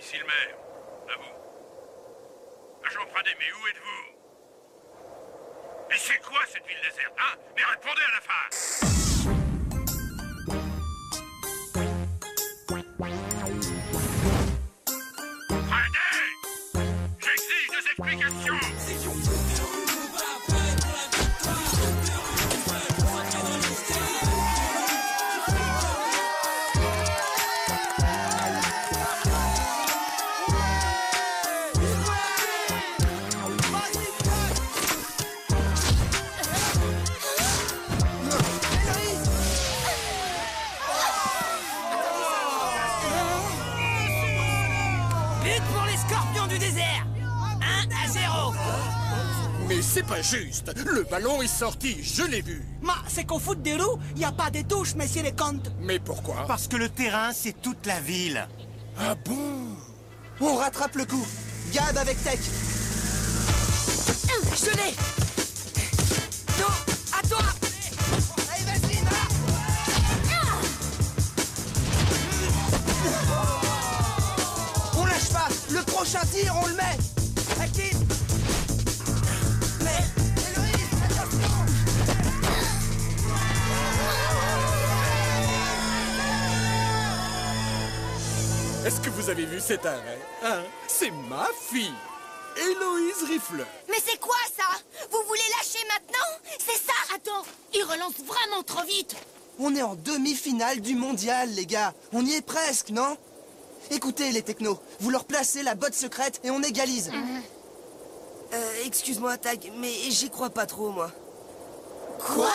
Ici le maire. À vous. Agent Pradé, mais où êtes-vous? Et c'est quoi cette ville déserte, hein? Mais répondez à la fin! Pradé! J'exige des explications! Mais c'est pas juste. Le ballon est sorti, je l'ai vu. C'est qu'au foot des roues, y a pas de touche, messieurs les comtes. Mais pourquoi? Parce que le terrain, c'est toute la ville. Ah bon? On rattrape le coup. Gab avec Tech. Je l'ai. Non, à toi. Allez, vas-y, va. On lâche pas. Le prochain tir, on le met. Active. Est-ce que vous avez vu cet arrêt? Hein? C'est ma fille, Héloïse Riffler. Mais c'est quoi ça? Vous voulez lâcher maintenant? C'est ça? Attends, il relance vraiment trop vite. On est en demi-finale du mondial, les gars. On y est presque, non? Écoutez, les technos, vous leur placez la botte secrète et on égalise. Excuse-moi, Tag, mais j'y crois pas trop, moi. Quoi?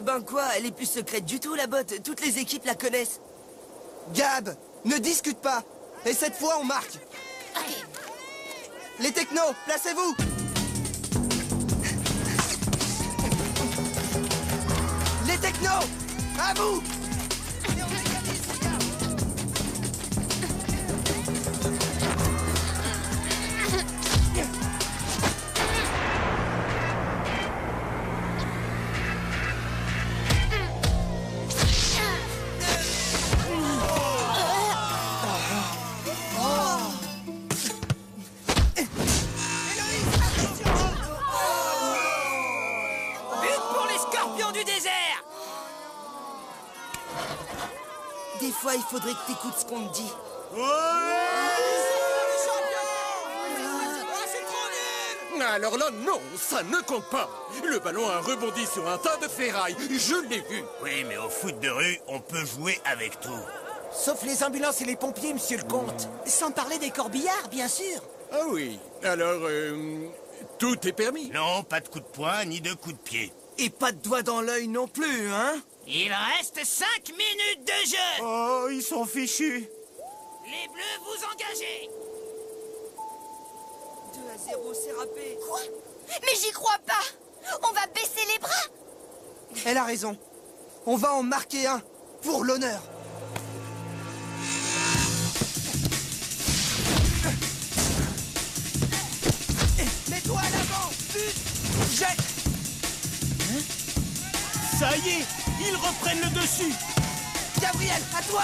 Ben quoi, elle est plus secrète du tout, la botte. Toutes les équipes la connaissent. Gab, ne discute pas. Et cette fois, on marque. Les technos, placez-vous. Les technos, à vous. Des fois, il faudrait que t'écoutes ce qu'on te dit. Alors là, non, ça ne compte pas. Le ballon a rebondi sur un tas de ferraille. Je l'ai vu. Oui, mais au foot de rue, on peut jouer avec tout. Sauf les ambulances et les pompiers, monsieur le comte. Sans parler des corbillards, bien sûr. Ah oui. Alors, tout est permis. Non, pas de coup de poing, ni de coup de pied. Et pas de doigt dans l'œil non plus, hein? Il reste 5 minutes de jeu. Oh, ils sont fichus. Les bleus, vous engagez. 2-0, c'est râpé. Quoi? Mais j'y crois pas. On va baisser les bras. Elle a raison. On va en marquer un, pour l'honneur. Mets-toi à l'avant. Jette. Ça y est, ils reprennent le dessus. Gabriel, à toi.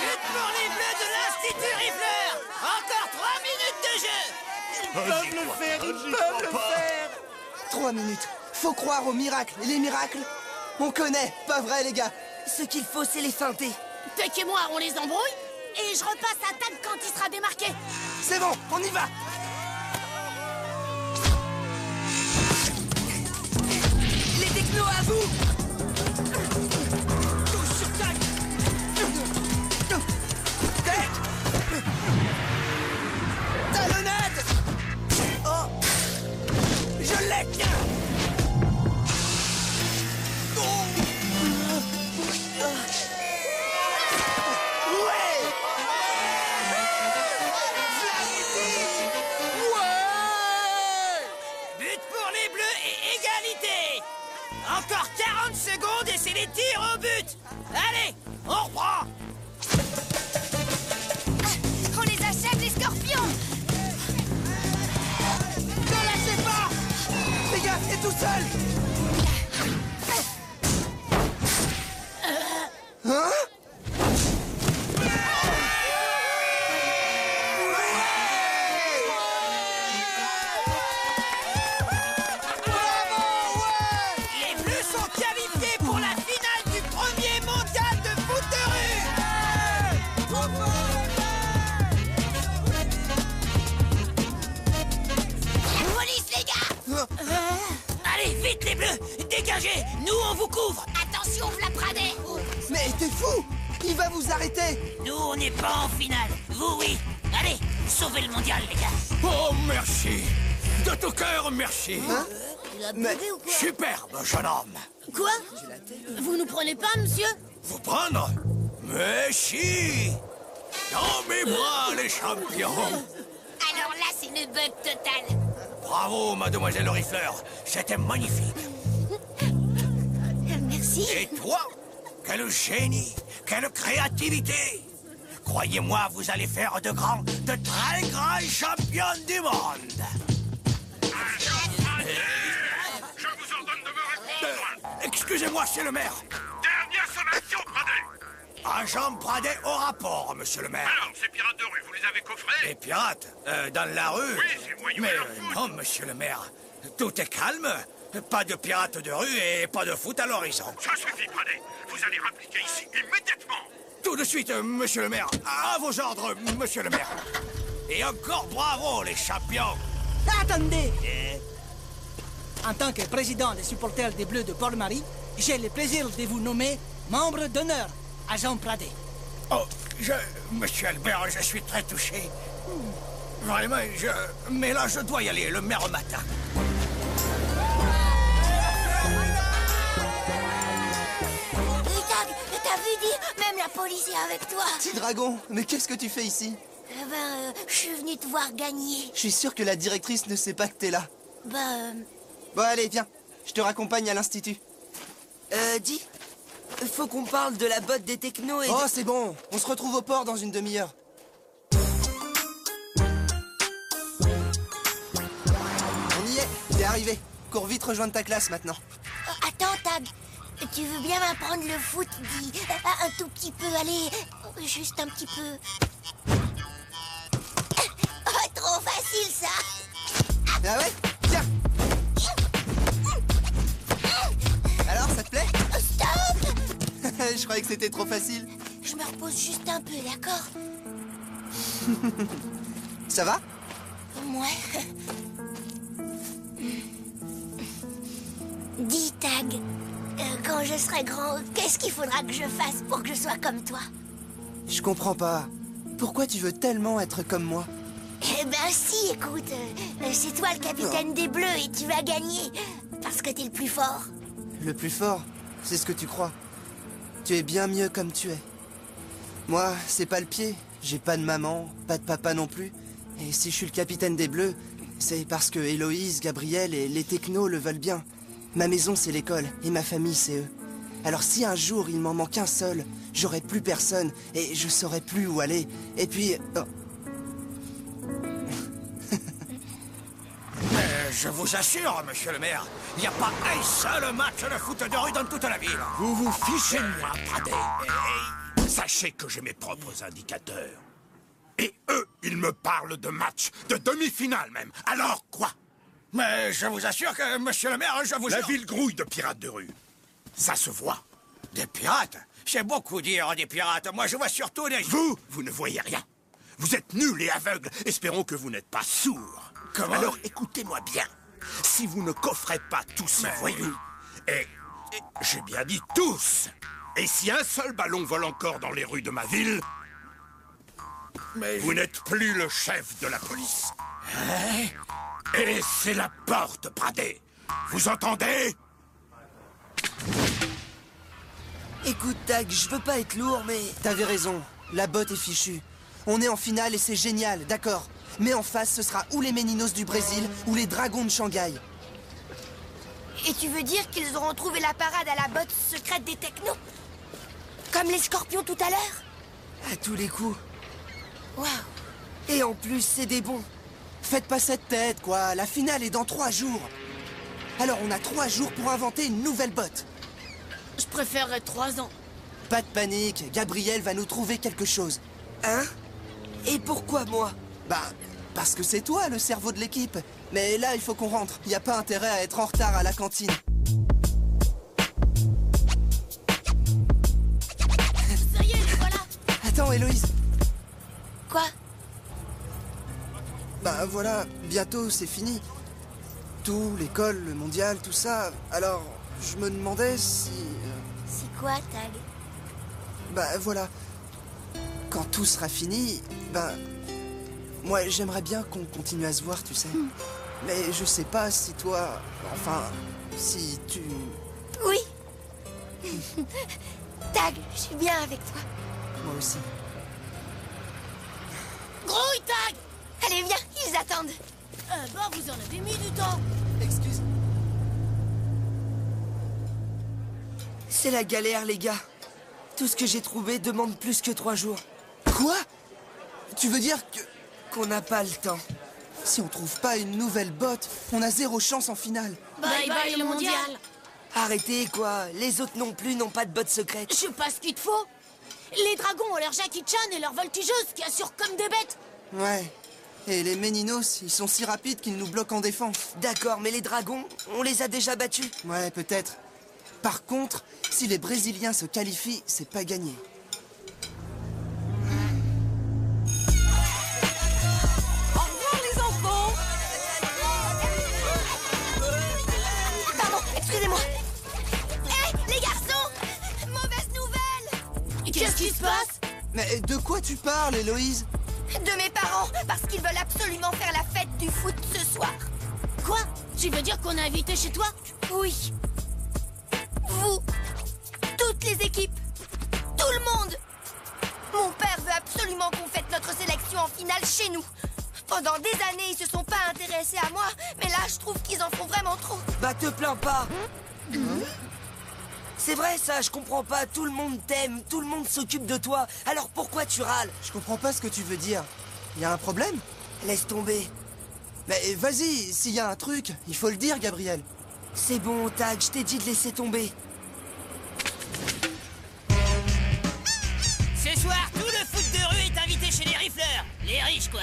But pour les bleus de l'Institut Riffler. Encore 3 minutes de jeu. Ils peuvent le faire, ils peuvent le faire. 3 minutes. Faut croire aux miracles. Et les miracles, on connaît. Pas vrai, les gars? Ce qu'il faut, c'est les feinter. Tech et moi, on les embrouille. Et je repasse à Tag quand il sera démarqué. C'est bon, on y va. Les technos, à vous. Touche sur Tag. Tech. Talonnade. Oh. Je l'ai, tiens. But pour les bleus et égalité. Encore 40 secondes et c'est les tirs au but. Allez, on reprend. On les achève, les scorpions. Ne lâchez pas. Les gars, c'est tout seul. dégagez. Nous, on vous couvre. Attention, Vlapradé. Mais t'es fou! Il va vous arrêter! Nous, on n'est pas en finale. Vous, oui. Allez, sauvez le mondial, les gars. Oh, merci. De tout cœur, merci. Il a Mais- buvé ou quoi? Superbe, jeune homme. Quoi? Vous nous prenez pas, monsieur? Vous prendre? Mais si. Dans mes bras, les champions. Alors là, c'est une bug totale. Bravo, mademoiselle Rifleur. C'était magnifique. Merci. Et toi? Quel génie, quelle créativité. Croyez-moi, vous allez faire de très grands champions du monde. Je vous ordonne de me répondre. Excusez-moi, c'est le maire. Dernière sommation, Pradet. Agent Pradet au rapport, monsieur le maire. Alors, ces pirates de rue, vous les avez coffrés? Les pirates? Dans la rue? Oui, ces voyous. Mais non, monsieur le maire. Tout est calme. Pas de pirates de rue et pas de foot à l'horizon. Ça suffit, Pradet. Vous allez rappliquer ici immédiatement. Tout de suite, monsieur le maire. À vos ordres, monsieur le maire. Et encore bravo, les champions. Attendez! En tant que président des supporters des Bleus de Port-Marie, j'ai le plaisir de vous nommer membre d'honneur, agent Pradet. Oh, monsieur Albert, je suis très touché. Vraiment, mais là, je dois y aller, le maire m'attend. T'as vu dire? Même la police est avec toi. Petit dragon, mais qu'est-ce que tu fais ici? Je suis venu te voir gagner. Je suis sûr que la directrice ne sait pas que t'es là. Bon, allez, viens. Je te raccompagne à l'institut. Dis, faut qu'on parle de la botte des technos et... Oh, c'est bon. On se retrouve au port dans une demi-heure. On y est. T'es arrivé. Cours vite rejoindre ta classe maintenant. Attends, Tag. Tu veux bien m'apprendre le foot, dis un tout petit peu, allez, juste un petit peu. Oh, trop facile, ça. Ah ouais? Tiens. Alors, ça te plaît? Stop. Je croyais que c'était trop facile. Je me repose juste un peu, d'accord? Ça va? Ouais. Dis, Tag, quand je serai grand, qu'est-ce qu'il faudra que je fasse pour que je sois comme toi? Je comprends pas. Pourquoi tu veux tellement être comme moi? Eh ben si, écoute, c'est toi le capitaine des Bleus et tu vas gagner, parce que t'es le plus fort. Le plus fort, c'est ce que tu crois. Tu es bien mieux comme tu es. Moi, c'est pas le pied. J'ai pas de maman, pas de papa non plus. Et si je suis le capitaine des Bleus, c'est parce que Héloïse, Gabriel et les technos le veulent bien. Ma maison, c'est l'école, et ma famille, c'est eux. Alors si un jour il m'en manque un seul, j'aurai plus personne, et je saurai plus où aller. Et puis... oh. Mais je vous assure, monsieur le maire, il n'y a pas un seul match de foot de rue dans toute la ville. Vous vous fichez de moi, Pradet. Et sachez que j'ai mes propres indicateurs. Et eux, ils me parlent de matchs, de demi-finale même. Alors quoi? Mais je vous assure que, monsieur le maire, je vous... La ville grouille de pirates de rue. Ça se voit. Des pirates? C'est beaucoup dire des pirates. Moi, je vois surtout des... Vous ne voyez rien. Vous êtes nuls et aveugles. Espérons que vous n'êtes pas sourds. Comment? Alors, écoutez-moi bien. Si vous ne coffrez pas tous ces voyous, et j'ai bien dit tous, et si un seul ballon vole encore dans les rues de ma ville, vous n'êtes plus le chef de la police. Hein? Et c'est la porte, Pradet. Vous entendez? Écoute, Tag, je veux pas être lourd, mais... T'avais raison, la botte est fichue. On est en finale et c'est génial, d'accord. Mais en face, ce sera ou les Méninos du Brésil ou les Dragons de Shanghai. Et tu veux dire qu'ils auront trouvé la parade à la botte secrète des technos? Comme les scorpions tout à l'heure? À tous les coups. Waouh. Et en plus, c'est des bons. Faites pas cette tête, quoi. La finale est dans 3 jours. Alors on a 3 jours pour inventer une nouvelle botte. Je préférerais 3 ans. Pas de panique, Gabriel va nous trouver quelque chose. Hein? Et pourquoi moi? Bah, parce que c'est toi le cerveau de l'équipe. Mais là, il faut qu'on rentre. Y a pas intérêt à être en retard à la cantine. Ça y est, les voilà. Attends, Héloïse. Quoi? Bah voilà, bientôt c'est fini. Tout, l'école, le mondial, tout ça. Alors, je me demandais si... C'est quoi, Tag? Bah voilà. Quand tout sera fini, moi j'aimerais bien qu'on continue à se voir, tu sais. Mais je sais pas si toi... Enfin, si tu... Oui. Tag, je suis bien avec toi. Moi aussi. Grouille, Tag! Allez, viens, ils attendent. Vous en avez mis du temps. Excuse. C'est la galère, les gars. Tout ce que j'ai trouvé demande plus que 3 jours. Quoi? Tu veux dire que... Qu'on n'a pas le temps. Si on trouve pas une nouvelle botte, on a 0 chance en finale. Bye bye le mondial. Arrêtez, quoi. Les autres non plus n'ont pas de botte secrète. Je sais pas ce qu'il te faut. Les dragons ont leur Jackie Chan et leur voltigeuse qui assurent comme des bêtes. Ouais. Et les Méninos, ils sont si rapides qu'ils nous bloquent en défense. D'accord, mais les dragons, on les a déjà battus. Ouais, peut-être. Par contre, si les Brésiliens se qualifient, c'est pas gagné. Au revoir les enfants. Pardon, excusez-moi. Hé, les garçons! Mauvaise nouvelle! Qu'est-ce qui se passe? Mais de quoi tu parles, Héloïse? De mes parents, parce qu'ils veulent absolument faire la fête du foot ce soir. Quoi? Tu veux dire qu'on est invité chez toi? Oui. Vous, toutes les équipes, tout le monde. Mon père veut absolument qu'on fête notre sélection en finale chez nous. Pendant des années, ils se sont pas intéressés à moi, mais là, je trouve qu'ils en font vraiment trop. Bah, te plains pas. C'est vrai, ça, je comprends pas. Tout le monde t'aime, tout le monde s'occupe de toi. Alors pourquoi tu râles? Je comprends pas ce que tu veux dire. Y a un problème? Laisse tomber. Mais vas-y, s'il y a un truc, il faut le dire, Gabriel. C'est bon, Tag, je t'ai dit de laisser tomber. Ce soir, tout le foot de rue est invité chez les rifleurs. Les riches, quoi.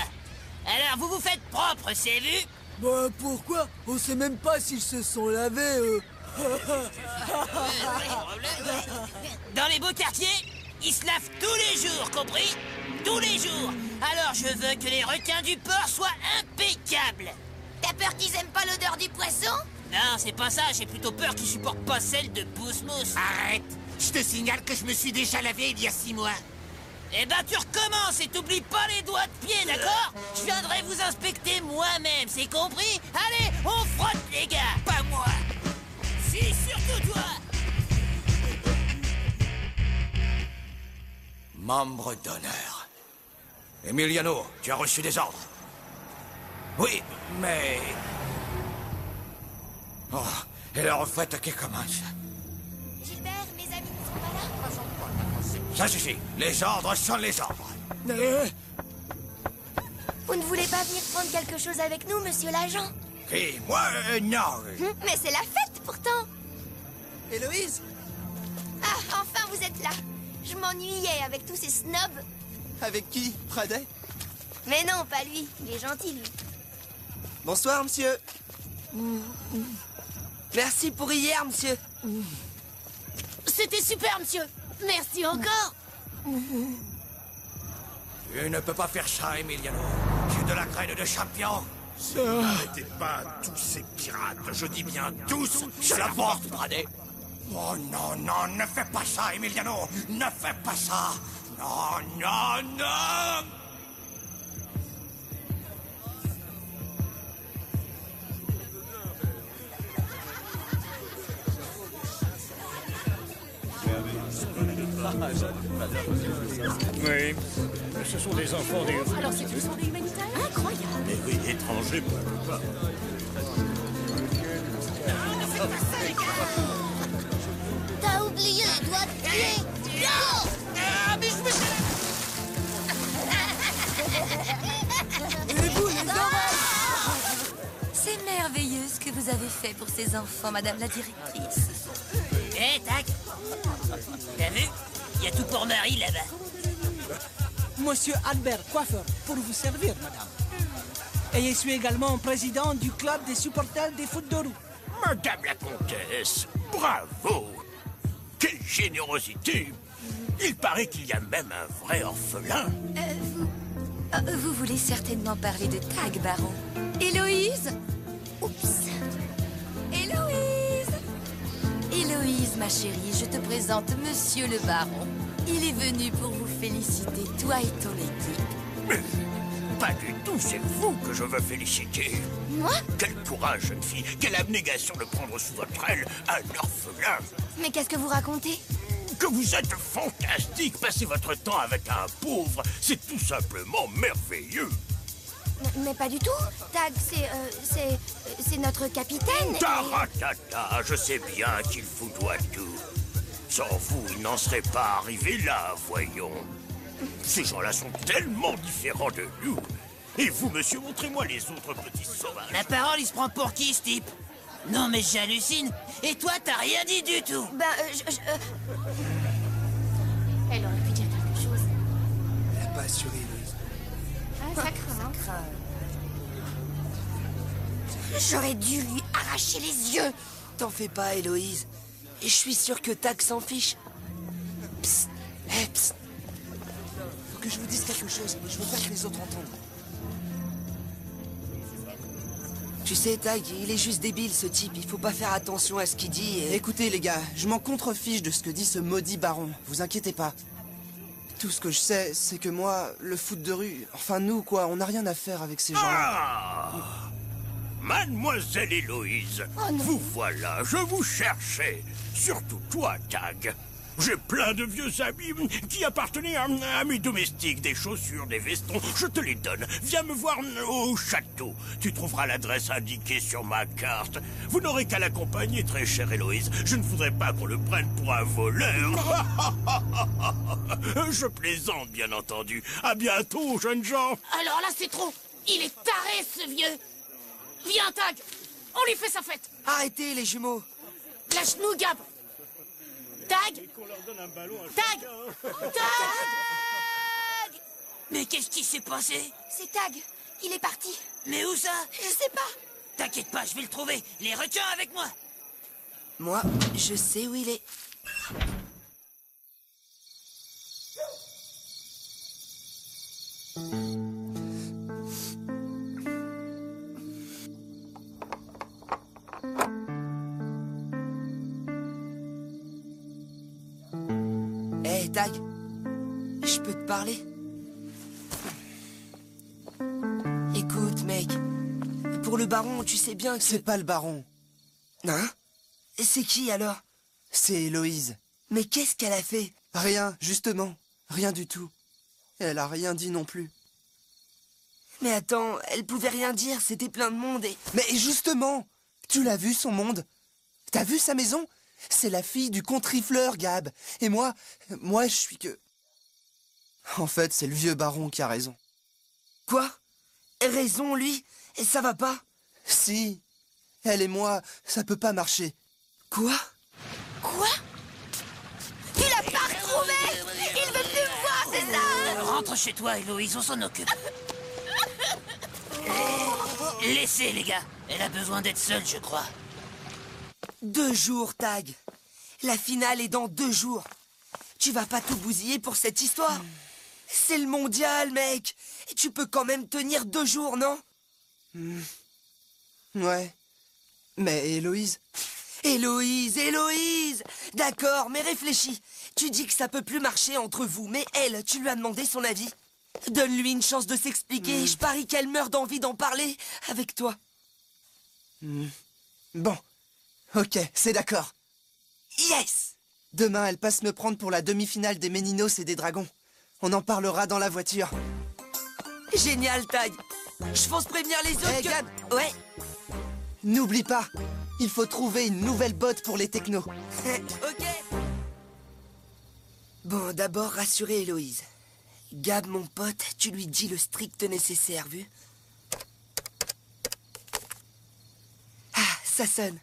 Alors, vous vous faites propre, c'est vu? Bah, pourquoi? On sait même pas s'ils se sont lavés, Dans les beaux quartiers, ils se lavent tous les jours, compris? Tous les jours. Alors, je veux que les requins du port soient impeccables. T'as peur qu'ils aiment pas l'odeur du poisson? Non, c'est pas ça. J'ai plutôt peur qu'ils supportent pas celle de Pousse-Mousse. Arrête. Je te signale que je me suis déjà lavé il y a 6 mois. Eh ben, tu recommences et t'oublies pas les doigts de pied, d'accord? Je viendrai vous inspecter moi-même, c'est compris? Allez, on frotte, les gars. Pas moi. Si, surtout toi. Membre d'honneur. Emiliano, tu as reçu des ordres? Oui, mais... Oh, et la refaite qui commence. Gilbert, mes amis ne sont pas là? Ça suffit. Les ordres sont les ordres. Vous ne voulez pas venir prendre quelque chose avec nous, monsieur l'agent? Qui? Moi? Non. Mais c'est la fête, pourtant! Héloïse? Ah, enfin, vous êtes là! Je m'ennuyais avec tous ces snobs. Avec qui? Pradet? Mais non, pas lui. Il est gentil, lui. Bonsoir, monsieur. Merci pour hier, monsieur. C'était super, monsieur. Merci encore. Tu ne peux pas faire ça, Emiliano. J'ai de la graine de champion. N'arrêtez pas tous ces pirates. Je dis bien tous. Je la porte, Pradet. Oh non, non, ne fais pas ça, Emiliano. Ne fais pas ça. Non, non, non. Oui, ce sont des enfants des... Alors, c'est tous sont des humanitaires? Incroyable. Mais oui, étrangers, pourquoi pas. T'as oublié les doigts de pied! Ah, mais je me... C'est merveilleux ce que vous avez fait pour ces enfants, madame la directrice. Eh, tac. T'as vu? Il y a tout pour Marie, là-bas. Monsieur Albert, coiffeur, pour vous servir, madame. Et je suis également président du club des supporters des foot de rue. Madame la comtesse, bravo. Quelle générosité. Il paraît qu'il y a même un vrai orphelin. Vous voulez certainement parler de Tag, baron. Héloïse? Oups! Héloïse? Héloïse, ma chérie, je te présente Monsieur le Baron. Il est venu pour vous féliciter, toi et ton équipe. Mais pas du tout, c'est vous que je veux féliciter. Moi? Quel courage, jeune fille. Quelle abnégation de prendre sous votre aile un orphelin. Mais qu'est-ce que vous racontez? Que vous êtes fantastique. Passer votre temps avec un pauvre, c'est tout simplement merveilleux. Mais pas du tout. Tag, c'est notre capitaine. Taratata, je sais bien qu'il vous doit tout. Sans vous, il n'en serait pas arrivé là, voyons. Ces gens-là sont tellement différents de nous. Et vous, monsieur, montrez-moi les autres petits sauvages. La parole, il se prend pour qui, ce type? Non, mais j'hallucine. Et toi, t'as rien dit du tout. Ben, Elle aurait pu dire quelque chose. Elle a pas assuré, Héloïse. Ah, ça craint. J'aurais dû lui arracher les yeux. T'en fais pas, Héloïse. Et je suis sûr que Tag s'en fiche. Psst. Hé, psst. Faut que je vous dise quelque chose, mais je veux pas que les autres entendent. Tu sais, Tag, il est juste débile, ce type. Il faut pas faire attention à ce qu'il dit et... Écoutez, les gars, je m'en contrefiche de ce que dit ce maudit baron. Vous inquiétez pas. Tout ce que je sais, c'est que moi, le foot de rue... Enfin, nous, quoi, on n'a rien à faire avec ces gens-là. Ah, Mademoiselle Héloïse, vous voilà, je vous cherchais. Surtout toi, Tag. J'ai plein de vieux habits qui appartenaient à mes domestiques. Des chaussures, des vestons, je te les donne. Viens me voir au château. Tu trouveras l'adresse indiquée sur ma carte. Vous n'aurez qu'à l'accompagner, très chère Héloïse. Je ne voudrais pas qu'on le prenne pour un voleur. Je plaisante, bien entendu. À bientôt, jeunes gens. Alors là, c'est trop. Il est taré, ce vieux. Viens, Tag. On lui fait sa fête. Arrêtez, les jumeaux. Lâche-nous, Gab. Tag. Tag. Tag. Mais qu'est-ce qui s'est passé? C'est Tag. Il est parti. Mais où ça? Je sais pas. T'inquiète pas, je vais le trouver. Les requins avec moi. Moi, je sais où il est. Hé, Tag, je peux te parler? Écoute, mec, pour le baron, tu sais bien que... C'est pas le baron. Hein? C'est qui, alors? C'est Héloïse. Mais qu'est-ce qu'elle a fait? Rien, justement. Rien du tout. Elle a rien dit non plus. Mais attends, elle pouvait rien dire, c'était plein de monde et... Mais justement, tu l'as vu, son monde? T'as vu sa maison? C'est la fille du contrifleur, Gab. Et moi, je suis que... En fait, c'est le vieux baron qui a raison. Quoi? Raison, lui? Et ça va pas? Si. Elle et moi, ça peut pas marcher. Quoi? Quoi? Tu l'as pas retrouvé? Il veut plus me voir, c'est ça? Rentre chez toi, Héloïse, on s'en occupe. Laissez, les gars. Elle a besoin d'être seule, je crois. 2 jours, Tag. La finale est dans 2 jours. Tu vas pas tout bousiller pour cette histoire? C'est le mondial, mec. Et tu peux quand même tenir 2 jours, non? Ouais. Mais Héloïse... Héloïse! D'accord, mais réfléchis. Tu dis que ça peut plus marcher entre vous, mais elle, tu lui as demandé son avis. Donne-lui une chance de s'expliquer et je parie qu'elle meurt d'envie d'en parler avec toi. Bon. Ok, c'est d'accord. Yes! Demain, elle passe me prendre pour la demi-finale des Méninos et des Dragons. On en parlera dans la voiture. Génial, Tag. Je pense prévenir les autres Hey, que... Gab. Ouais. N'oublie pas, il faut trouver une nouvelle botte pour les technos. Ok. Bon, d'abord, rassurer Héloïse. Gab, mon pote, tu lui dis le strict nécessaire, vu? Ah, ça sonne.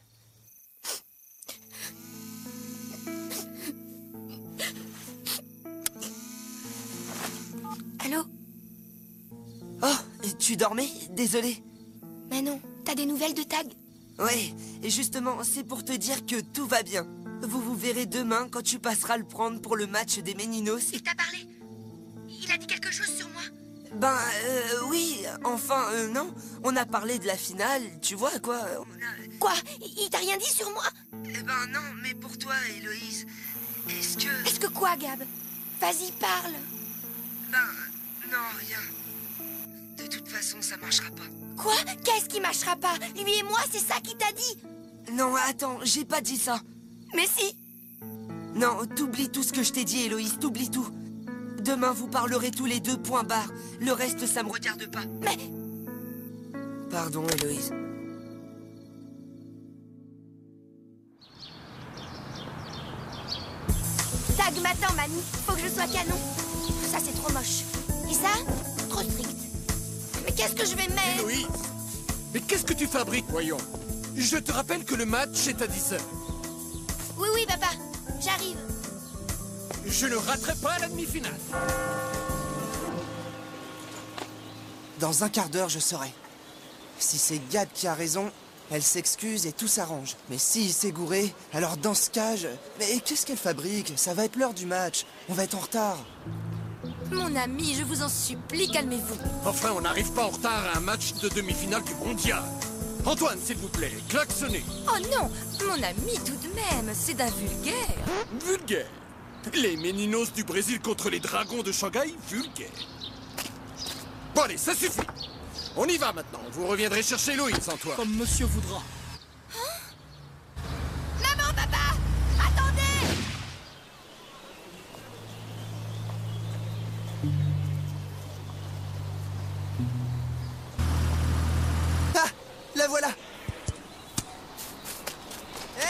Allô? Oh, tu dormais? Désolé. Mais non, t'as des nouvelles de Tag? Ouais, et justement, c'est pour te dire que tout va bien. Vous vous verrez demain quand tu passeras le prendre pour le match des Méninos. Il t'a parlé? Il a dit quelque chose sur moi? Ben, oui, Non. On a parlé de la finale, tu vois, quoi. Quoi? Il t'a rien dit sur moi? Eh ben non, mais pour toi, Héloïse, est-ce que... Est-ce que quoi, Gab? Vas-y, parle. Non, rien. De toute façon, ça marchera pas. Quoi? Qu'est-ce qui marchera pas? Lui et moi, c'est ça qu'il t'a dit? Non, attends, j'ai pas dit ça. Mais si. Non, t'oublies tout ce que je t'ai dit, Héloïse, t'oublies tout. Demain, vous parlerez tous les deux, point barre. Le reste, ça me regarde pas. Mais... Pardon, Héloïse. Tag m'attend, mamie. Faut que je sois canon. Ça, c'est trop moche. Et ça? Trop strict. Mais qu'est-ce que je vais mettre? Héloïse, mais qu'est-ce que tu fabriques, voyons? Je te rappelle que le match est à 10h. Oui, oui, papa. J'arrive. Je ne raterai pas la demi-finale. Dans un quart d'heure, je saurai. Si c'est Gab qui a raison, elle s'excuse et tout s'arrange. Mais s'il s'est gouré, alors dans ce cas, Mais qu'est-ce qu'elle fabrique? Ça va être l'heure du match. On va être en retard. Mon ami, je vous en supplie, calmez-vous. Enfin, on n'arrive pas en retard à un match de demi-finale du mondial. Antoine, s'il vous plaît, klaxonnez. Oh non, mon ami, tout de même, c'est d'un vulgaire. Vulgaire. Les Meninos du Brésil contre les Dragons de Shanghai, vulgaire. Bon allez, ça suffit. On y va maintenant. Vous reviendrez chercher Héloïse, Antoine. Comme monsieur voudra. Maman, papa! Attendez! Ah! La voilà! Hé!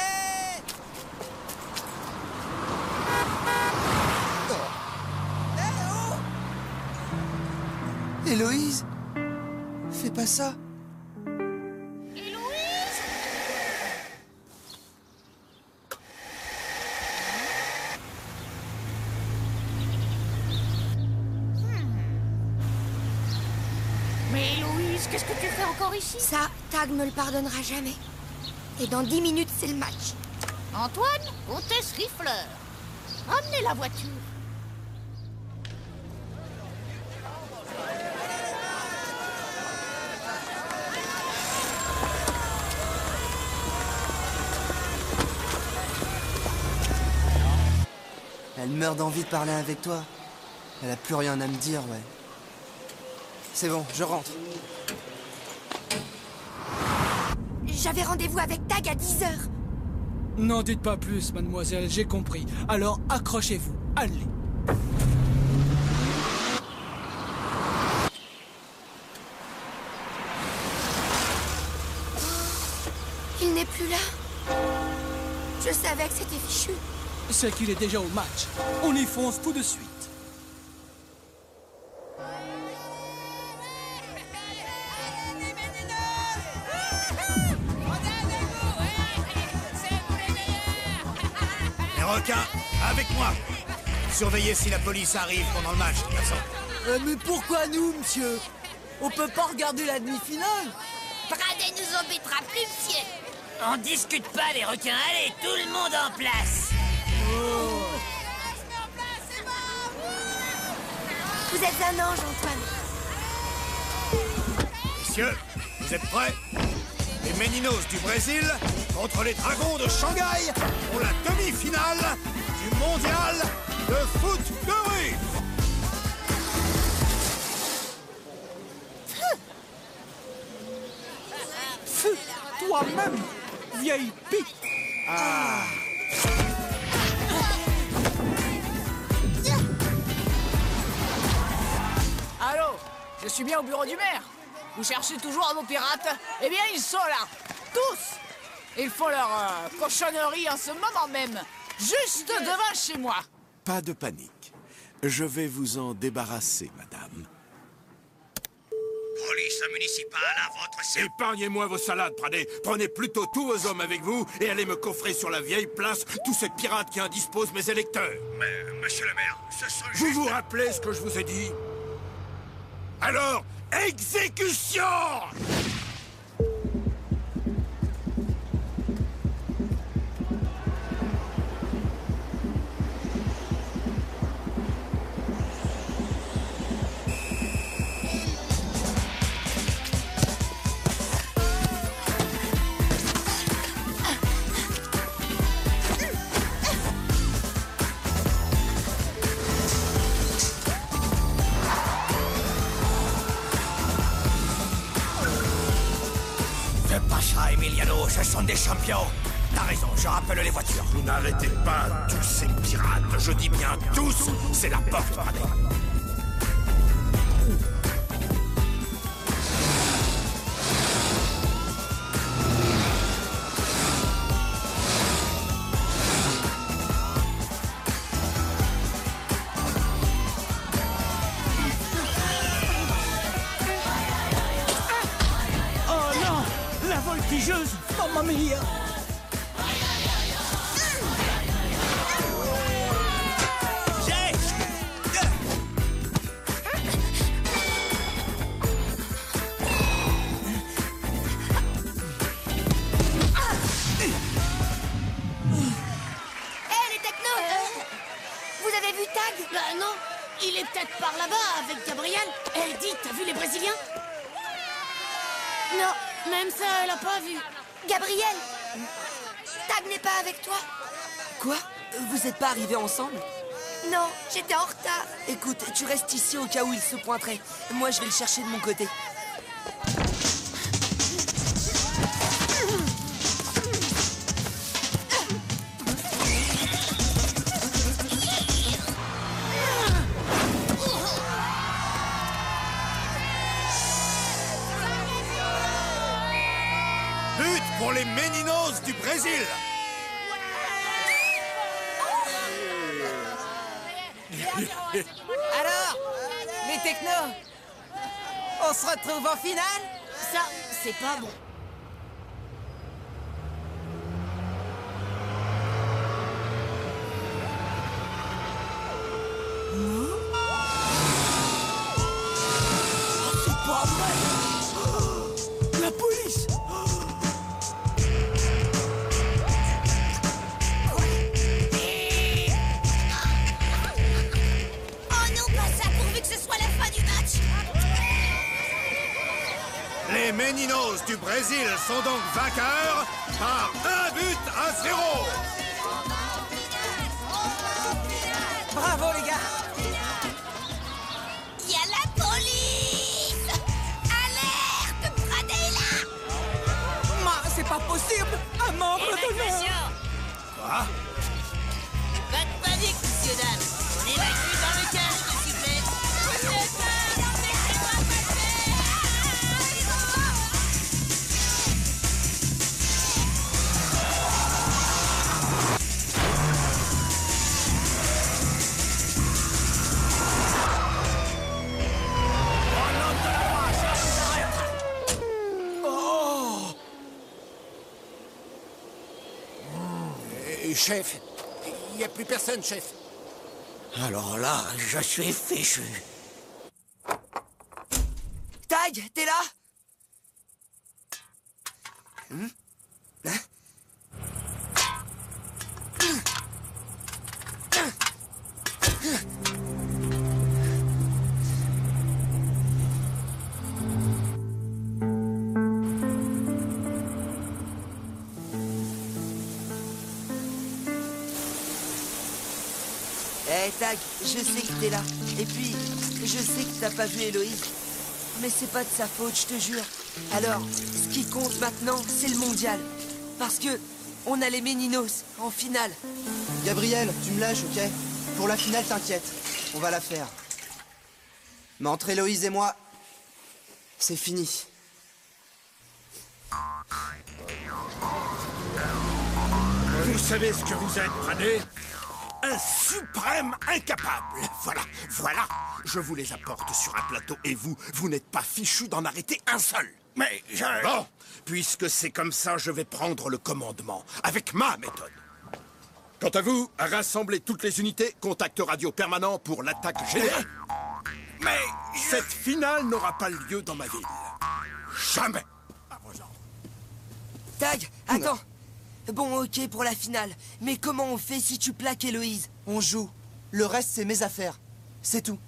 Héloïse? Fais pas ça! Mais Héloïse, qu'est-ce que tu fais encore ici? Ça, Tag me le pardonnera jamais. Et dans 10 minutes, c'est le match. Antoine, hôtesse Riffleur. Amenez la voiture. Elle meurt d'envie de parler avec toi. Elle a plus rien à me dire, ouais. C'est bon, je rentre. J'avais rendez-vous avec Tag à 10h. N'en dites pas plus, mademoiselle, j'ai compris. Alors accrochez-vous, allez. Il n'est plus là. Je savais que c'était fichu. C'est qu'il est déjà au match. On y fonce tout de suite. Les requins, avec moi. Surveillez si la police arrive pendant le match, de toute façon. Mais pourquoi nous, monsieur? On peut pas regarder la demi-finale? Bradet nous embêtera plus, monsieur. On discute pas, les requins. Allez, tout le monde en place. Vous êtes un ange, Antoine. Messieurs, vous êtes prêts? Les Meninos du Brésil contre les Dragons de Shanghai pour la demi-finale du mondial de foot de rue. Feu, toi-même, vieille pique. Allô, je suis bien au bureau du maire. Vous cherchez toujours vos pirates? Eh bien, ils sont là, tous. Ils font leur cochonnerie en ce moment même, juste devant chez moi. Pas de panique. Je vais vous en débarrasser, madame. Police municipale à votre service. Épargnez-moi vos salades, Bradet. Prenez plutôt tous vos hommes avec vous et allez me coffrer sur la vieille place tous ces pirates qui indisposent mes électeurs. Mais, monsieur le maire, ce sont Vous juste... vous rappelez ce que je vous ai dit? Alors, exécution! Emiliano, ce sont des champions. T'as raison, je rappelle les voitures. Vous n'arrêtez pas tous ces pirates. Je dis bien tous, c'est la porte, Padé. Oh non! La voltigeuse! Mamma mia! Vous avez vu Tag? Bah non, il est peut-être par là-bas avec Gabriel. Eh, dis, t'as vu les Brésiliens? Non, même ça, elle a pas vu. Gabriel, Tag n'est pas avec toi? Quoi? Vous êtes pas arrivés ensemble? Non, j'étais en retard. Écoute, tu restes ici au cas où il se pointerait. Moi, je vais le chercher de mon côté. But pour les Meninos du Brésil. Alors, les technos, on se retrouve en finale? Ça, c'est pas bon. C'est pas vrai! La police! Oh non, pas ça, pourvu que ce soit la fin du match. Les Meninos du Brésil sont donc vainqueurs par 1-0. Bravo, les gars! Il y a la police. Alerte, Pradé est là. C'est pas possible! Un membre d'honneur! Quoi? Pas de panique, monsieur dames. On évacue dans le calme, s'il vous plaît. Chef, il n'y a plus personne, chef. Alors là, je suis fichu. Tag, t'es là? Tag, je sais que t'es là. Et puis, je sais que t'as pas vu Héloïse. Mais c'est pas de sa faute, je te jure. Alors, ce qui compte maintenant, c'est le mondial. Parce que on a les Meninos en finale. Gabriel, tu me lâches, ok? Pour la finale, t'inquiète. On va la faire. Mais entre Héloïse et moi, c'est fini. Vous savez ce que vous êtes, Pradé? Un suprême incapable. Voilà. Je vous les apporte sur un plateau et vous n'êtes pas fichu d'en arrêter un seul. Mais je... Bon, puisque c'est comme ça, je vais prendre le commandement, avec ma méthode. Quant à vous, rassemblez toutes les unités, contact radio permanent pour l'attaque générale. Mais... Cette finale n'aura pas lieu dans ma ville. Jamais. Tag, attends. Bon, ok pour la finale. Mais comment on fait si tu plaques Héloïse? On joue. Le reste, c'est mes affaires. C'est tout.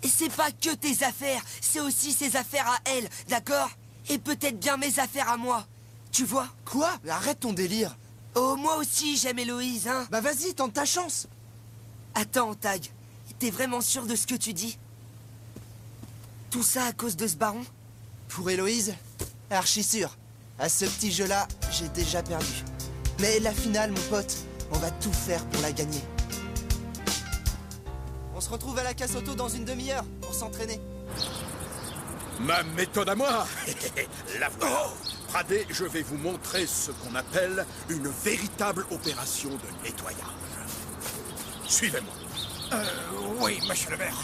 Et c'est pas que tes affaires, c'est aussi ses affaires à elle, d'accord? Et peut-être bien mes affaires à moi. Tu vois? Quoi? Arrête ton délire. Oh, moi aussi j'aime Héloïse, hein? Bah vas-y, tente ta chance. Attends, Tag. T'es vraiment sûr de ce que tu dis? Tout ça à cause de ce baron? Pour Héloïse, archi sûr. À ce petit jeu-là, j'ai déjà perdu. Mais la finale, mon pote, on va tout faire pour la gagner. On se retrouve à la casse auto dans une demi-heure pour s'entraîner. Ma méthode à moi. La voilà. Pradé, je vais vous montrer ce qu'on appelle une véritable opération de nettoyage. Suivez-moi. Oui, monsieur le maire.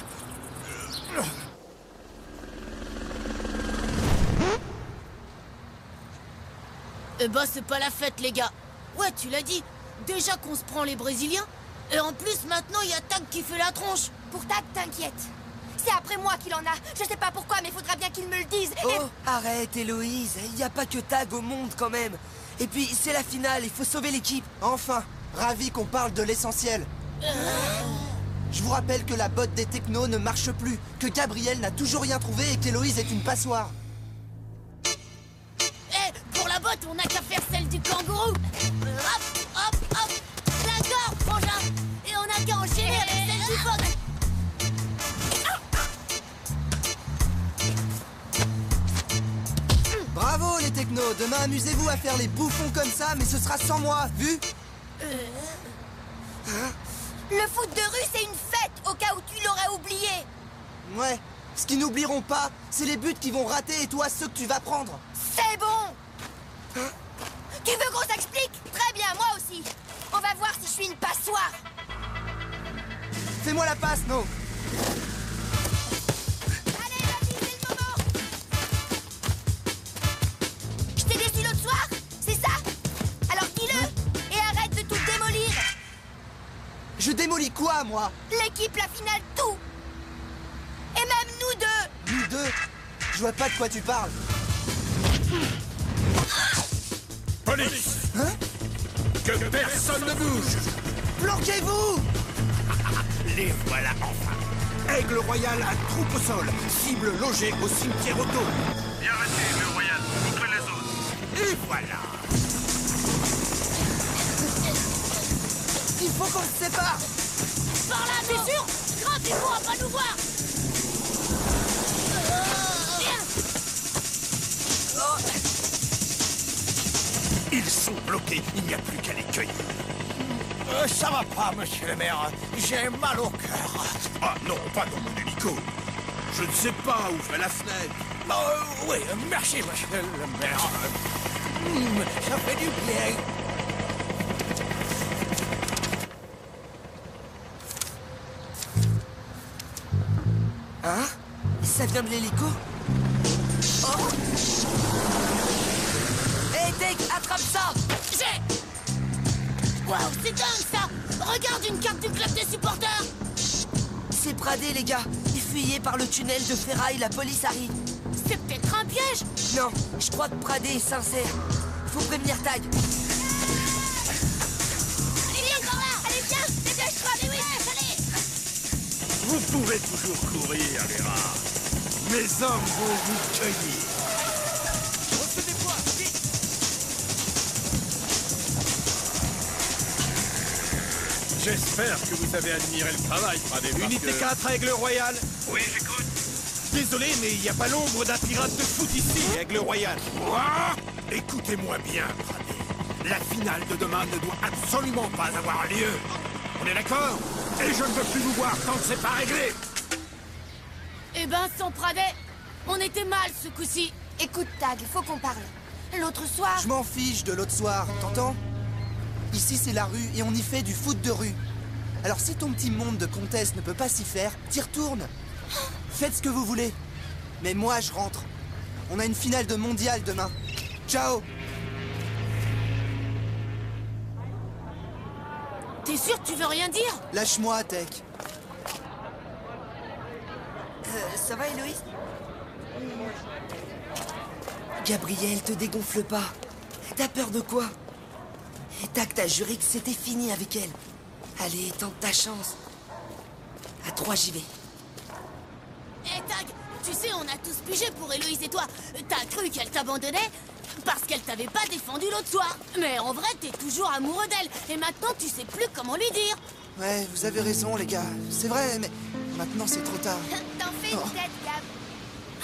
Eh ben, c'est pas la fête, les gars. Ouais, tu l'as dit. Déjà qu'on se prend les Brésiliens, et en plus, maintenant, il y a Tag qui fait la tronche. Pour Tag, t'inquiète. C'est après moi qu'il en a. Je sais pas pourquoi, mais faudra bien qu'il me le dise. Oh, arrête, Héloïse. Il n'y a pas que Tag au monde, quand même. Et puis, c'est la finale, il faut sauver l'équipe. Enfin, ravi qu'on parle de l'essentiel. Je vous rappelle que la botte des technos ne marche plus, que Gabriel n'a toujours rien trouvé et qu'Héloïse est une passoire. Pour la botte, on n'a qu'à faire celle du kangourou. Hop, hop, hop. D'accord, frangin. Et on n'a qu'à enchaîner avec celle du phoque. Bravo les technos, demain amusez-vous à faire les bouffons comme ça, mais ce sera sans moi, vu? Le foot de rue, c'est une fête, au cas où tu l'aurais oublié. Ouais, ce qu'ils n'oublieront pas, c'est les buts qu'ils vont rater et toi, ceux que tu vas prendre. C'est bon. Tu veux qu'on s'explique? Très bien, moi aussi. On va voir si je suis une passoire. Fais-moi la passe, non? Allez, vas-y, c'est le moment. Je t'ai déçu l'autre soir, c'est ça? Alors dis-le et arrête de tout démolir. Je démolis quoi, moi? L'équipe, la finale, tout. Et même nous deux. Nous deux? Je vois pas de quoi tu parles. Police! Hein? Que personne ne bouge! Planquez-vous! Les voilà enfin! Aigle Royal à troupe au sol. Cible logée au cimetière auto. Bien reçu, Aigle Royal. Ouvrez les autres. Et voilà! Il faut qu'on se sépare! Par là, t'es sûr? Grave, il pourra pas nous voir. Viens. Ils sont bloqués, il n'y a plus qu'à les cueillir. Ça va pas, monsieur le maire. J'ai mal au cœur. Ah non, pas dans mon hélico. Je ne sais pas, ouvrez la fenêtre. Oui, merci, monsieur le maire. Ça fait du bien. Hein? Ça vient de l'hélico? Oh! Hé, Tech, attrape ça! J'ai... Waouh, c'est dingue, ça! Regarde une carte du club des supporters! C'est Pradé, les gars. Fuyez par le tunnel de ferraille, la police arrive. C'est peut-être un piège? Non, je crois que Pradé est sincère. Faut prévenir Tag. Il est encore là. Allez, viens, dépêche-toi, Lewis, allez. Vous pouvez toujours courir, les rats. Mes hommes vont vous cueillir. On se déploie, vite. J'espère que vous avez admiré le travail, Pradé. Unité 4, Aigle Royal. Oui, j'écoute. Désolé, mais il n'y a pas l'ombre d'un pirate de foot ici, Aigle Royal. Quoi? Écoutez-moi bien, Pradé. La finale de demain ne doit absolument pas avoir lieu. On est d'accord? Et je ne veux plus vous voir tant que c'est pas réglé. Eh ben, sans Pradé, on était mal ce coup-ci. Écoute, Tag, faut qu'on parle. L'autre soir... Je m'en fiche de l'autre soir, t'entends? Ici, c'est la rue et on y fait du foot de rue. Alors si ton petit monde de comtesse ne peut pas s'y faire, t'y retournes. Faites ce que vous voulez. Mais moi, je rentre. On a une finale de mondial demain. Ciao! T'es sûr que tu veux rien dire? Lâche-moi, Tech. Ça va, Héloïse? Gabriel, te dégonfle pas. T'as peur de quoi? Tac, t'as juré que c'était fini avec elle. Allez, tente ta chance. À 3, j'y vais. Eh, Tag, tu sais, on a tous pigé pour Héloïse et toi. T'as cru qu'elle t'abandonnait parce qu'elle t'avait pas défendu l'autre soir. Mais en vrai, t'es toujours amoureux d'elle. Et maintenant, tu sais plus comment lui dire. Ouais, vous avez raison, les gars. C'est vrai, mais maintenant, c'est trop tard. T'en fais une tête, Gab.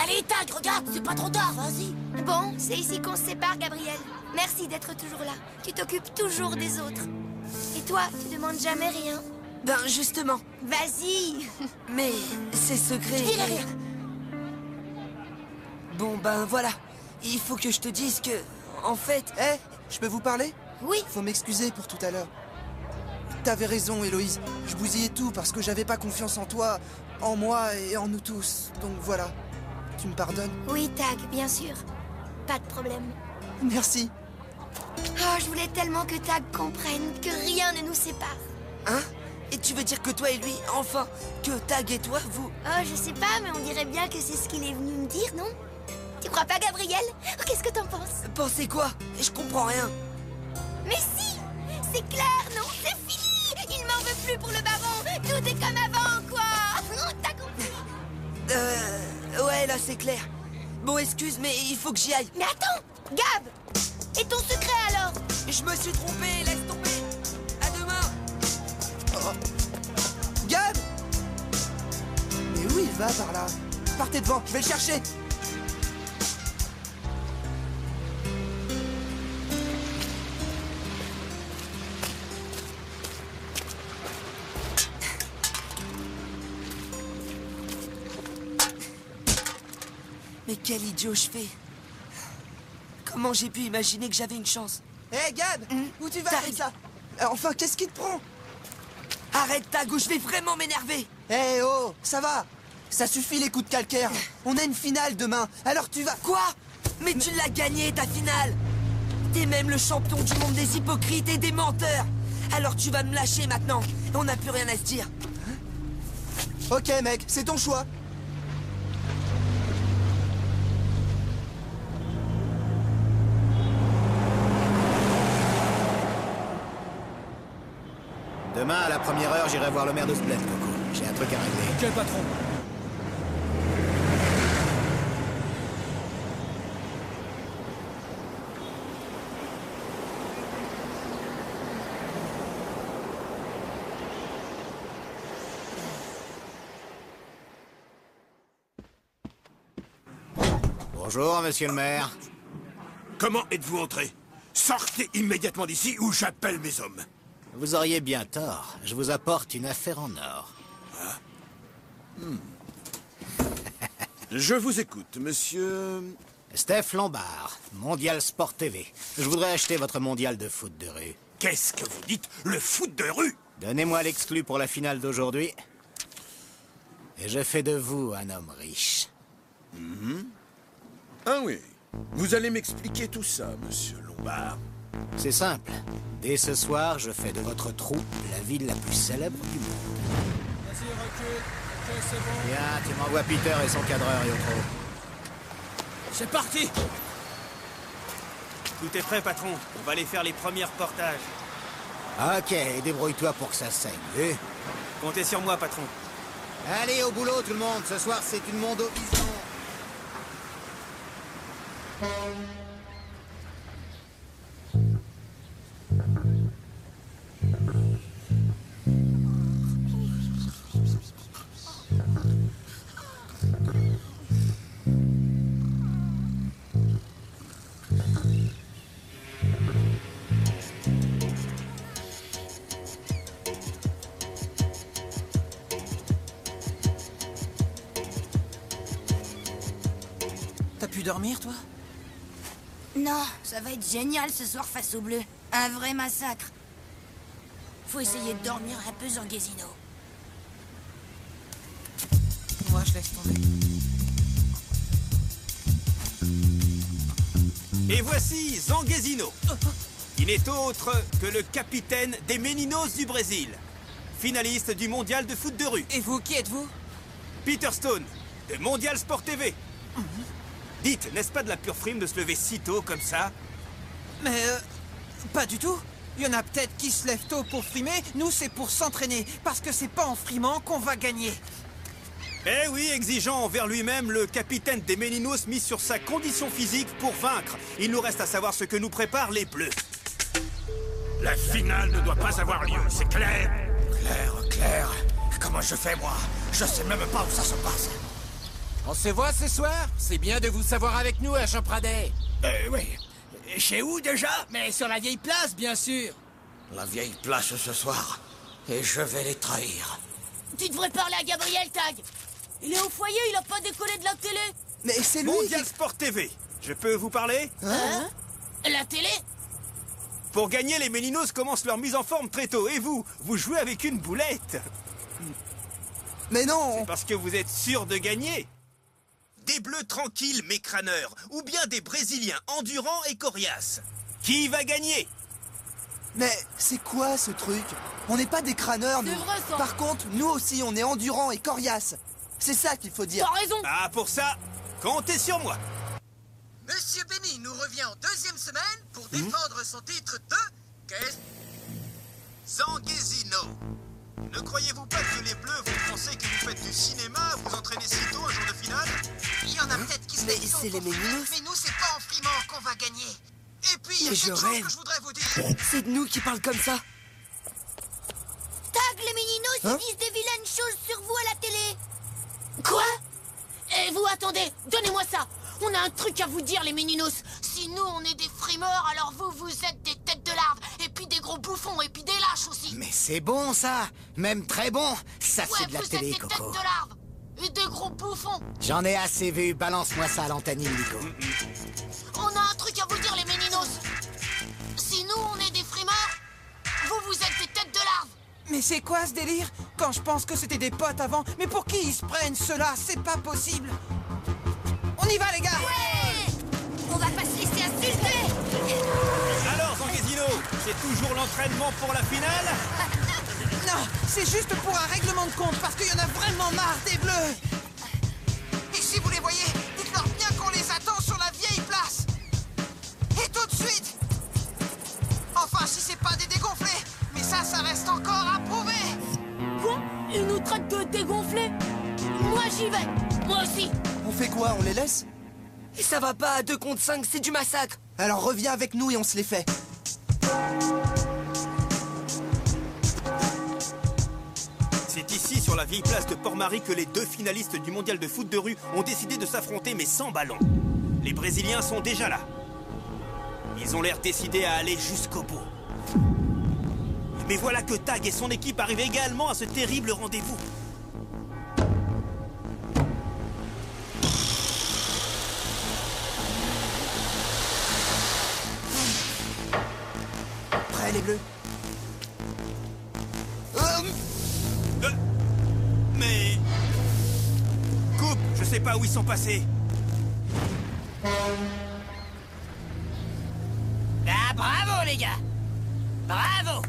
Allez, Tag, regarde, c'est pas trop tard, vas-y. Bon, c'est ici qu'on se sépare, Gabriel. Merci d'être toujours là. Tu t'occupes toujours des autres. Et toi, tu demandes jamais rien? Ben, justement. Vas-y. Mais c'est secret. Je dirai rien. Bon, ben voilà. Il faut que je te dise que... En fait... Je peux vous parler? Oui. Faut m'excuser pour tout à l'heure. T'avais raison, Héloïse. Je bousillais tout parce que j'avais pas confiance en toi, en moi et en nous tous. Donc voilà. Tu me pardonnes? Oui, Tag, bien sûr. Pas de problème. Merci. Oh, je voulais tellement que Tag comprenne que rien ne nous sépare. Hein? Et tu veux dire que toi et lui, enfin, que Tag et toi, vous... Oh, je sais pas, mais on dirait bien que c'est ce qu'il est venu me dire, non? Tu crois pas, Gabriel? Qu'est-ce que t'en penses? Pensez quoi? Je comprends rien. Mais si! C'est clair, non? C'est fini! Il m'en veut plus pour le baron! Tout est comme avant, quoi! T'as compris? Ouais, là, c'est clair. Bon, excuse, mais il faut que j'y aille. Mais attends! Gab! Et ton secret, alors? Je me suis trompé, laisse tomber. À demain. Oh. Gab! Mais où il va par là? Partez devant, je vais le chercher. Mais quel idiot je fais. Comment j'ai pu imaginer que j'avais une chance? Hé, Gab! Où tu vas avec ça? Enfin, qu'est-ce qui te prend? Arrête, Tag, ou je vais vraiment m'énerver. Hé, oh, ça va. Ça suffit les coups de calcaire. On a une finale demain, alors tu vas... Quoi? Mais tu l'as gagné, ta finale. T'es même le champion du monde des hypocrites et des menteurs. Alors tu vas me lâcher maintenant. On n'a plus rien à se dire. Ok, mec, c'est ton choix. Demain, à la première heure, j'irai voir le maire de Splen, Coco. J'ai un truc à régler. Ok, patron. Bonjour, monsieur le maire. Comment êtes-vous entré? Sortez immédiatement d'ici ou j'appelle mes hommes. Vous auriez bien tort. Je vous apporte une affaire en or. Je vous écoute, monsieur... Steph Lombard, Mondial Sport TV. Je voudrais acheter votre mondial de foot de rue. Qu'est-ce que vous dites? Le foot de rue? Donnez-moi l'exclu pour la finale d'aujourd'hui. Et je fais de vous un homme riche. Ah oui. Vous allez m'expliquer tout ça, monsieur Lombard. C'est simple. Dès ce soir, je fais de votre trou la ville la plus célèbre du monde. Vas-y, recule. Ok, c'est bon. Bien, tu m'envoies Peter et son cadreur, Yotro. C'est parti! Tout est prêt, patron. On va aller faire les premiers reportages. Ok, débrouille-toi pour que ça saigne, vu? Comptez sur moi, patron. Allez, au boulot, tout le monde. Ce soir, c'est une mondo bison. T'as pu dormir, toi? Non, ça va être génial ce soir face aux Bleus. Un vrai massacre. Faut essayer de dormir un peu, Zanguesino. Moi, je laisse tomber. Et voici Zanguesino. Il n'est autre que le capitaine des Meninos du Brésil. Finaliste du mondial de foot de rue. Et vous, qui êtes-vous? Peter Stone, de Mondial Sport TV. Dites, n'est-ce pas de la pure frime de se lever si tôt comme ça? Mais pas du tout. Il y en a peut-être qui se lèvent tôt pour frimer. Nous, c'est pour s'entraîner. Parce que c'est pas en frimant qu'on va gagner. Eh oui, exigeant envers lui-même, le capitaine des Meninos mise sur sa condition physique pour vaincre. Il nous reste à savoir ce que nous préparent les Bleus. La finale ne doit pas avoir lieu, c'est clair? Claire, comment je fais, moi? Je sais même pas où ça se passe. On se voit ce soir? C'est bien de vous savoir avec nous à Jean Pradet. Oui. Chez où déjà? Mais sur la vieille place, bien sûr. La vieille place ce soir. Et je vais les trahir. Tu devrais parler à Gabriel, Tag. Il est au foyer, il a pas décollé de la télé. Mais c'est lui Mondial Sport TV. Je peux vous parler? Hein? La télé? Pour gagner, les Méninos commencent leur mise en forme très tôt. Et vous jouez avec une boulette. Mais non! C'est parce que vous êtes sûr de gagner. Des Bleus tranquilles mais crâneurs, ou bien des Brésiliens endurants et coriaces. Qui va gagner? Mais c'est quoi ce truc? On n'est pas des crâneurs, nous. C'est vrai, ça. Par contre, nous aussi, on est endurants et coriaces. C'est ça qu'il faut dire. T'as raison. Ah, pour ça, comptez sur moi. Monsieur Benny nous revient en deuxième semaine pour défendre son titre de... Zanguesino. Ne croyez-vous pas que les Bleus vont penser que vous faites du cinéma, vous entraînez si tôt un jour de finale? Il y en a peut-être qui se Mais mettent c'est les Méninos. mais nous, c'est pas en frimant qu'on va gagner. Et puis, il y a Mais quelque je chose rêve. que je voudrais vous dire. C'est de nous qui parlent comme ça. Tag, les Méninos, Hein? ils disent des vilaines choses sur vous à la télé. Quoi? Eh, vous, attendez, donnez-moi ça. On a un truc à vous dire, les Méninos. Si nous, on est des frimeurs, alors vous êtes des têtes de larves, et puis des gros bouffons, et puis des lâches aussi. Mais c'est bon, ça. Même très bon. Ça, Ouais, c'est de la vous télé, êtes des Coco. têtes de larves, et des gros bouffons. J'en ai assez vu. Balance-moi ça à l'antenne, Nico. On a un truc à vous dire, les Méninos. Si nous, on est des frimeurs, vous êtes des têtes de larves. Mais c'est quoi ce délire? Quand je pense que c'était des potes avant, mais pour qui ils se prennent ceux-là? C'est pas possible. On y va, les gars! Ouais! On va pas se laisser insulter. Alors, Zanguesino, c'est toujours l'entraînement pour la finale? Non, c'est juste pour un règlement de compte, parce qu'il y en a vraiment marre des Bleus. Et si vous les voyez, dites-leur bien qu'on les attend sur la vieille place. Et tout de suite. Enfin, si c'est pas des dégonflés. Mais ça reste encore à prouver. Quoi? Ils nous traitent de dégonflés? Moi, j'y vais. Moi aussi. On fait quoi? On les laisse? Et ça va pas à 2 contre 5, c'est du massacre. Alors reviens avec nous et on se les fait. C'est ici, sur la vieille place de Port-Marie, que les 2 finalistes du mondial de foot de rue ont décidé de s'affronter, mais sans ballon. Les Brésiliens sont déjà là. Ils ont l'air décidés à aller jusqu'au bout. Mais voilà que Tag et son équipe arrivent également à ce terrible rendez-vous. Prêt, les Bleus? Mais... Coupe, je sais pas où ils sont passés. Ah, bravo, les gars. Bravo.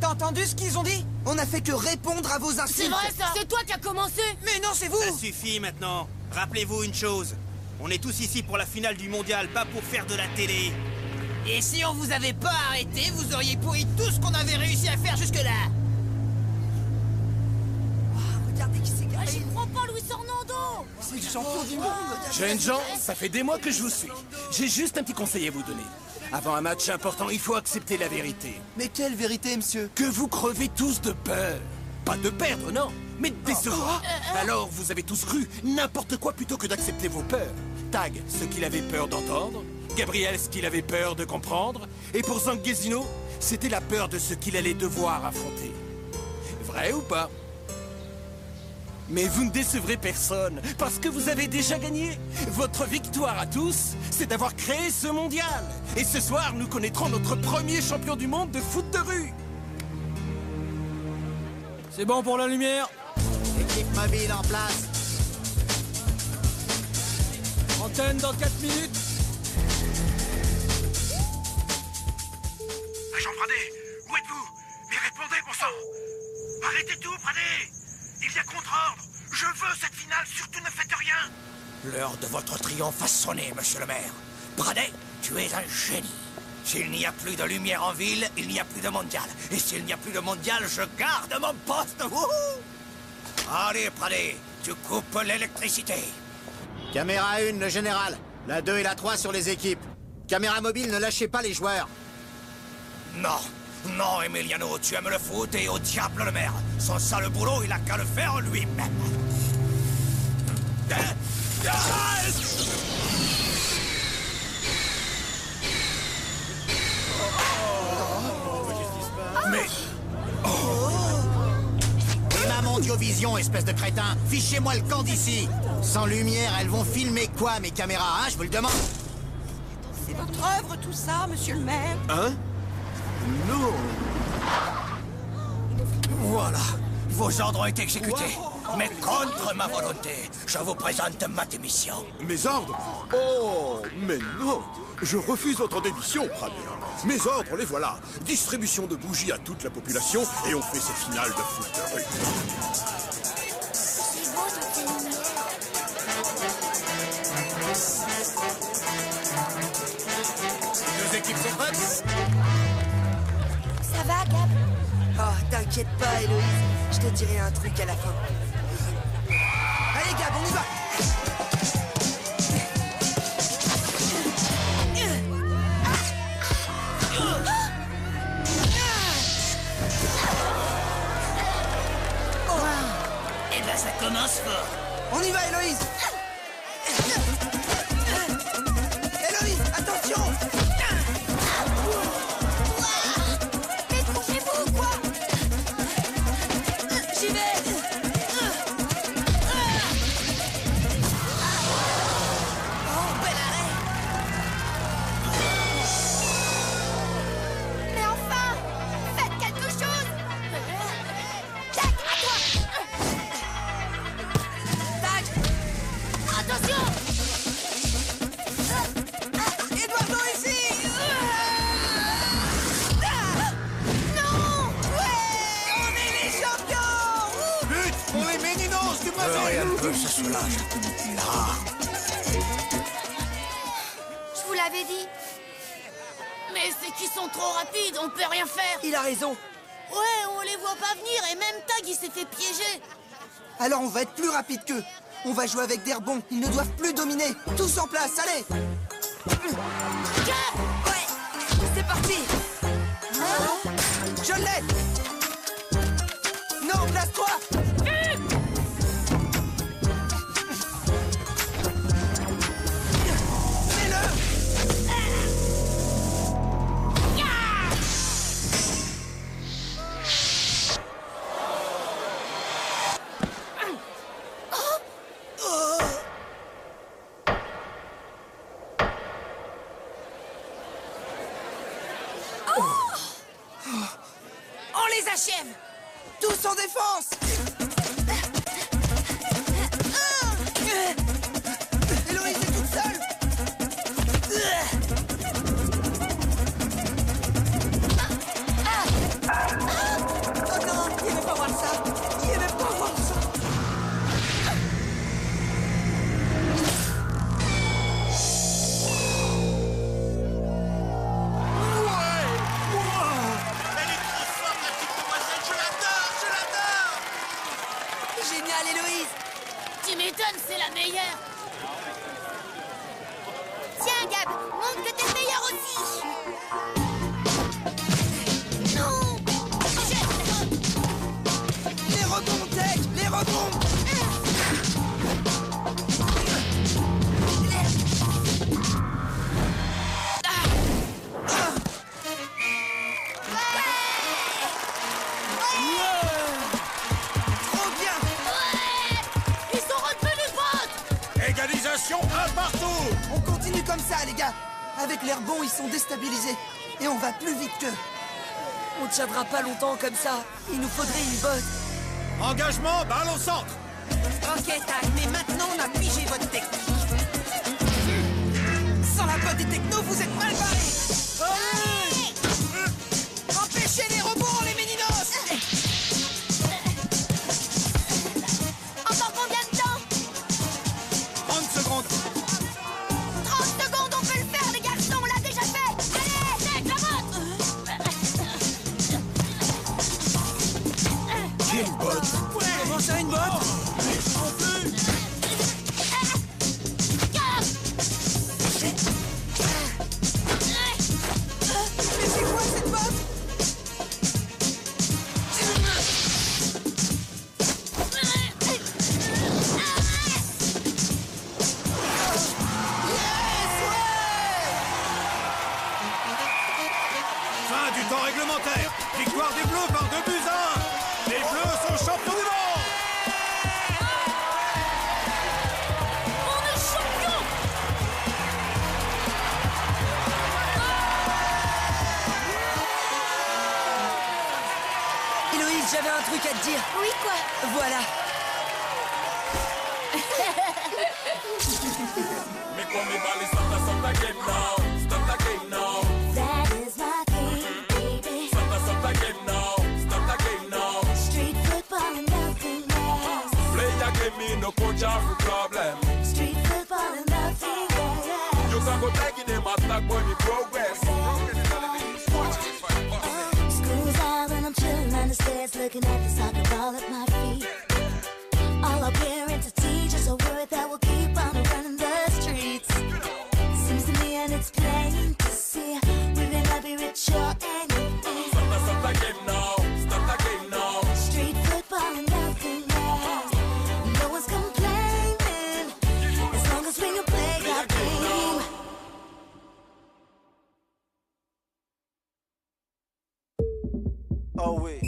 T'as entendu ce qu'ils ont dit? On a fait que répondre à vos insultes. C'est vrai, ça. C'est toi qui as commencé. Mais non, c'est vous. Ça suffit maintenant. Rappelez-vous une chose. On est tous ici pour la finale du mondial, pas pour faire de la télé. Et si on vous avait pas arrêté, vous auriez pourri tout ce qu'on avait réussi à faire jusque-là. Regardez qui c'est Ah, j'y crois pas, Luis Orlando. C'est le champion du monde. Jeunes gens, ça fait des mois que je vous suis. J'ai juste un petit conseil à vous donner. Avant un match important, il faut accepter la vérité. Mais quelle vérité, monsieur? Que vous crevez tous de peur. Pas de perdre, non, mais de décevoir. Alors, vous avez tous cru n'importe quoi plutôt que d'accepter vos peurs. Tag, ce qu'il avait peur d'entendre. Gabriel, ce qu'il avait peur de comprendre. Et pour Zanguesino, c'était la peur de ce qu'il allait devoir affronter. Vrai ou pas? Mais vous ne décevrez personne, parce que vous avez déjà gagné. Votre victoire à tous, c'est d'avoir créé ce mondial. Et ce soir, nous connaîtrons notre premier champion du monde de foot de rue. C'est bon pour la lumière. Équipe mobile en place. Antenne dans 4 minutes. Agent Pradet, où êtes-vous? Mais répondez, bon sang! Arrêtez tout, Pradet! Il y a contre-ordre! Je veux cette finale, surtout ne faites rien! L'heure de votre triomphe a sonné, monsieur le maire. Pradet, tu es un génie. S'il n'y a plus de lumière en ville, il n'y a plus de mondial. Et s'il n'y a plus de mondial, je garde mon poste. Wouhou! Allez, Pradet, tu coupes l'électricité. Caméra 1, le général. La 2 et la 3 sur les équipes. Caméra mobile, ne lâchez pas les joueurs. Non, non, Emiliano, tu aimes le foot et au diable le maire. Son sale boulot, il a qu'à le faire lui-même. Mais... Et ma Mondiovision, espèce de crétin. Fichez-moi le camp d'ici. Sans lumière, elles vont filmer quoi, mes caméras, hein? Je vous le demande. C'est votre œuvre, tout ça, monsieur le maire? Hein? Non. Voilà. Vos ordres ont été exécutés. Mais contre ma volonté, je vous présente ma démission. Mes ordres? Oh, mais non. Je refuse votre démission, Pradet. Mes ordres, les voilà. Distribution de bougies à toute la population et on fait cette finale de foot de rue. C'est beau, toutes ces lumières. Deux équipes sont prêtes? Ça va, Gab? Oh, t'inquiète pas, Héloïse. Je te dirai un truc à la fin. Allez, Gab, on y va! Eh ben, ça commence fort. On y va, Héloïse! Héloïse, attention! Mais trouvez-vous, quoi? J'y vais! Oh, bel arrêt! Mais enfin! Faites quelque chose! Tac, à toi! Tag! Attention! Eduardo, ici! Non! On est les champions! But pour les Méninos du Pleurez un Marais. peu, ça soulage. Là. Je vous l'avais dit. Mais c'est qu'ils sont trop rapides, on peut rien faire. Il a raison. Ouais, on les voit pas venir et même Tag il s'est fait piéger. Alors on va être plus rapide qu'eux. On va jouer avec des rebonds. Ils ne doivent plus dominer. Tous en place, allez! Ouais! C'est parti! Je l'ai! Non, place-toi! Mets-le! On les achève! Tous en défense! Héloïse est toute seule! Oh non, il aimait pas voir ça! Il aimait pas voir ça! Elle est trop forte, la petite demoiselle. Je l'adore, je l'adore. Génial, Héloïse! Tu m'étonnes, c'est la meilleure. Tiens, Gab, montre que t'es meilleur aussi. Non! Les rebonds, Tech! Les rebonds! Trop bien! Ils sont redevenus potes. Égalisation un partout. On continue comme ça, les gars. Avec les rebonds, ils sont déstabilisés. Et on va plus vite qu'eux. On tiendra pas longtemps comme ça. Il nous faudrait une botte. Engagement, balle au centre. Ok, Tag, mais maintenant on a pigé votre technique. Sans la botte des technos, vous êtes mal barrés. Empêchez les rebonds, les Méninos. Encore combien de temps? 30 secondes. 30 secondes, on peut le faire, les garçons, on l'a déjà fait. Allez, Tech, la botte! Quelle botte. Comment ça, une botte? supporters. Victoire des Bleus par 2-1. Les Bleus sont champions du monde. On est champions! Héloïse, j'avais un truc à te dire. Oui, quoi? Voilà. That is my thing, baby. Street football and nothing else. No coach have problem. Street football and nothing else. You can go tagging them attack when we progress. School's out and I'm chilling on the stairs, looking at the soccer ball at my feet. All our parents and teachers are worried that we'll keep on running the streets. Seems to me and it's plain to see we may not be rich or anything. Stop the game now. Stop the game now. Street football and nothing else. No one's complaining as long as we can play our game. Oh oui.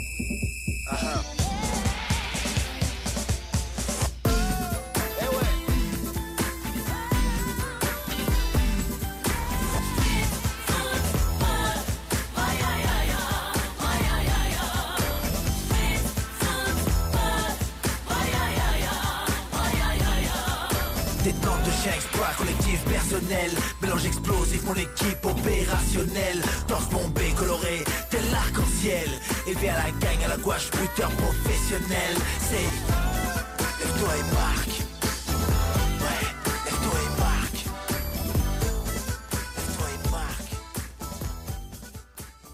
Détente de chien, exploit collectif personnel. Mélange explosif, mon équipe opérationnelle. Torse bombé, coloré, tel l'arc-en-ciel. Élevé à la gagne, à la gouache, buteur professionnel. C'est